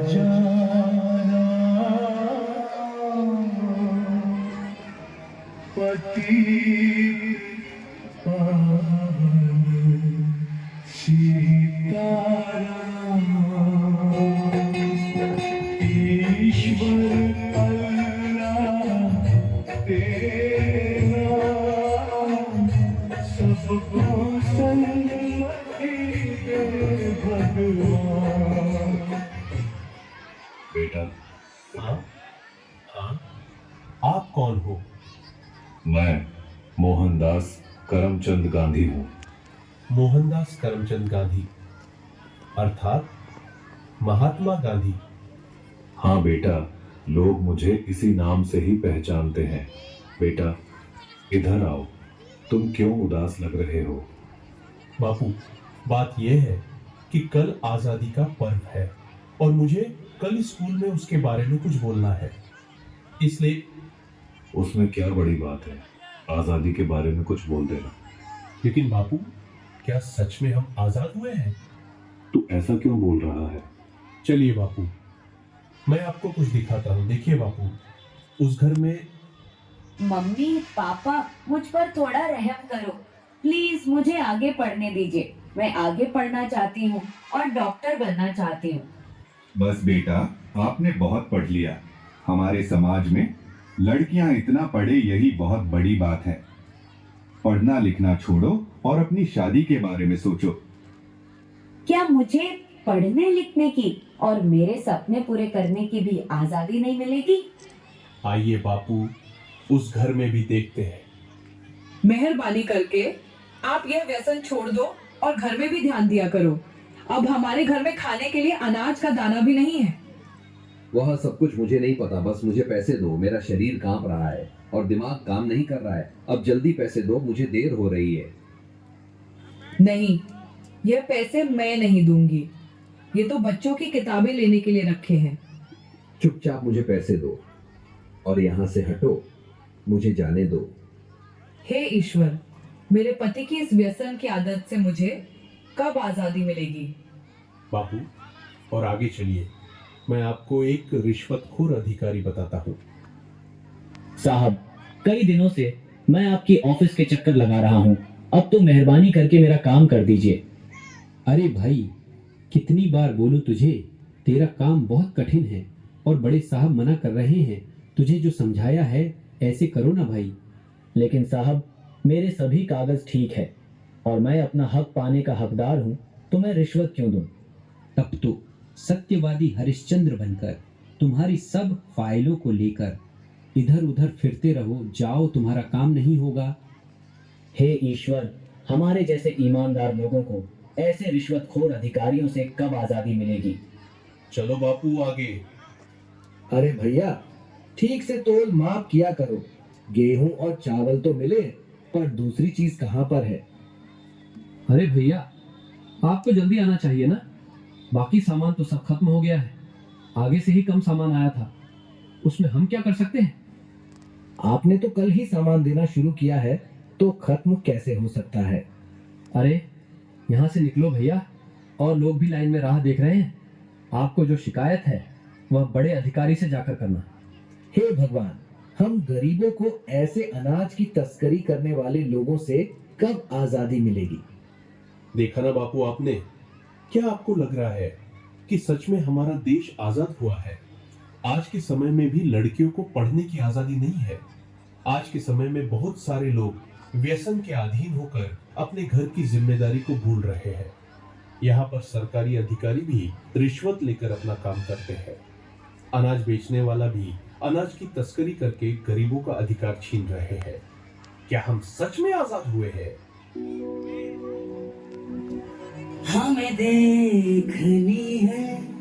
जाना पति पावन सीताराम ईश्वर अल्लाह तेरा सबको सन्मति दे भगवान। बेटा, हाँ हाँ, आप कौन हो? मैं मोहनदास करमचंद गांधी हूँ। मोहनदास करमचंद गांधी अर्थात महात्मा गांधी। हाँ बेटा, लोग मुझे इसी नाम से ही पहचानते हैं। बेटा, इधर आओ। तुम क्यों उदास लग रहे हो? बापू, बात यह है कि कल आजादी का पर्व है और मुझे कल स्कूल में उसके बारे में कुछ बोलना है, इसलिए। उसमें क्या बड़ी बात है, आजादी के बारे में कुछ बोल देना। लेकिन बापू, क्या सच में हम आजाद हुए हैं? तू ऐसा क्यों बोल रहा है? चलिए बापू, मैं आपको कुछ दिखाता हूँ। देखिए बापू, उस घर में। मम्मी पापा, मुझ पर थोड़ा रहम करो प्लीज, मुझे आगे पढ़ने दीजिए। मैं आगे पढ़ना चाहती हूँ और डॉक्टर बनना चाहती हूँ। बस बेटा, आपने बहुत पढ़ लिया। हमारे समाज में लड़कियां इतना पढ़े यही बहुत बड़ी बात है। पढ़ना लिखना छोड़ो और अपनी शादी के बारे में सोचो। क्या मुझे पढ़ने लिखने की और मेरे सपने पूरे करने की भी आजादी नहीं मिलेगी? आइए बापू, उस घर में भी देखते हैं। मेहरबानी करके आप यह व्यसन छोड़ दो और घर में भी ध्यान दिया करो। अब हमारे घर में खाने के लिए अनाज का दाना भी नहीं है। वह सब कुछ मुझे नहीं पता, बस मुझे पैसे दो। मेरा शरीर कांप रहा है और दिमाग काम नहीं कर रहा है। अब जल्दी पैसे दो, मुझे देर हो रही है। नहीं, यह पैसे मैं नहीं दूंगी। ये तो बच्चों की किताबें लेने के लिए रखे हैं। चुपचाप मुझे पैसे दो और यहाँ से हटो, मुझे जाने दो। हे ईश्वर, मेरे पति की इस व्यसन की आदत से मुझे कब आजादी मिलेगी? बापू, और आगे चलिए, मैं आपको एक रिश्वतखोर अधिकारी बताता हूँ। साहब, कई दिनों से मैं आपकी ऑफिस के चक्कर लगा रहा हूँ। अब तो मेहरबानी करके मेरा काम कर दीजिए। अरे भाई, कितनी बार बोलूं तुझे, तेरा काम बहुत कठिन है और बड़े साहब मना कर रहे हैं। तुझे जो समझाया है ऐसे करो ना भाई। लेकिन साहब, मेरे सभी कागज ठीक है और मैं अपना हक पाने का हकदार हूँ, तो मैं रिश्वत क्यों दूं? तब तो सत्यवादी हरिश्चंद्र बनकर तुम्हारी सब फाइलों को लेकर इधर उधर फिरते रहो। जाओ, तुम्हारा काम नहीं होगा। हे ईश्वर, हमारे जैसे ईमानदार लोगों को ऐसे रिश्वतखोर अधिकारियों से कब आजादी मिलेगी? चलो बापू, आगे। अरे भैया, ठीक से तोल माप किया करो। गेहूं और चावल तो मिले, पर दूसरी चीज कहाँ पर है? अरे भैया, आपको जल्दी आना चाहिए ना। बाकी सामान तो सब खत्म हो गया है। आगे से ही कम सामान आया था, उसमें हम क्या कर सकते हैं? आपने तो कल ही सामान देना शुरू किया है, तो खत्म कैसे हो सकता है? अरे यहाँ से निकलो भैया, और लोग भी लाइन में राह देख रहे हैं। आपको जो शिकायत है वह बड़े अधिकारी से जाकर करना। हे भगवान, हम गरीबों को ऐसे अनाज की तस्करी करने वाले लोगों से कब आजादी मिलेगी? देखा ना बापू आपने, क्या आपको लग रहा है कि सच में हमारा देश आजाद हुआ है? आज के समय में भी लड़कियों को पढ़ने की आजादी नहीं है। आज के समय में बहुत सारे लोग व्यसन के अधीन होकर अपने घर की जिम्मेदारी को भूल रहे हैं। यहाँ पर सरकारी अधिकारी भी रिश्वत लेकर अपना काम करते हैं। अनाज बेचने वाला भी अनाज की तस्करी करके गरीबों का अधिकार छीन रहे हैं। क्या हम सच में आजाद हुए हैं? हमें देखनी है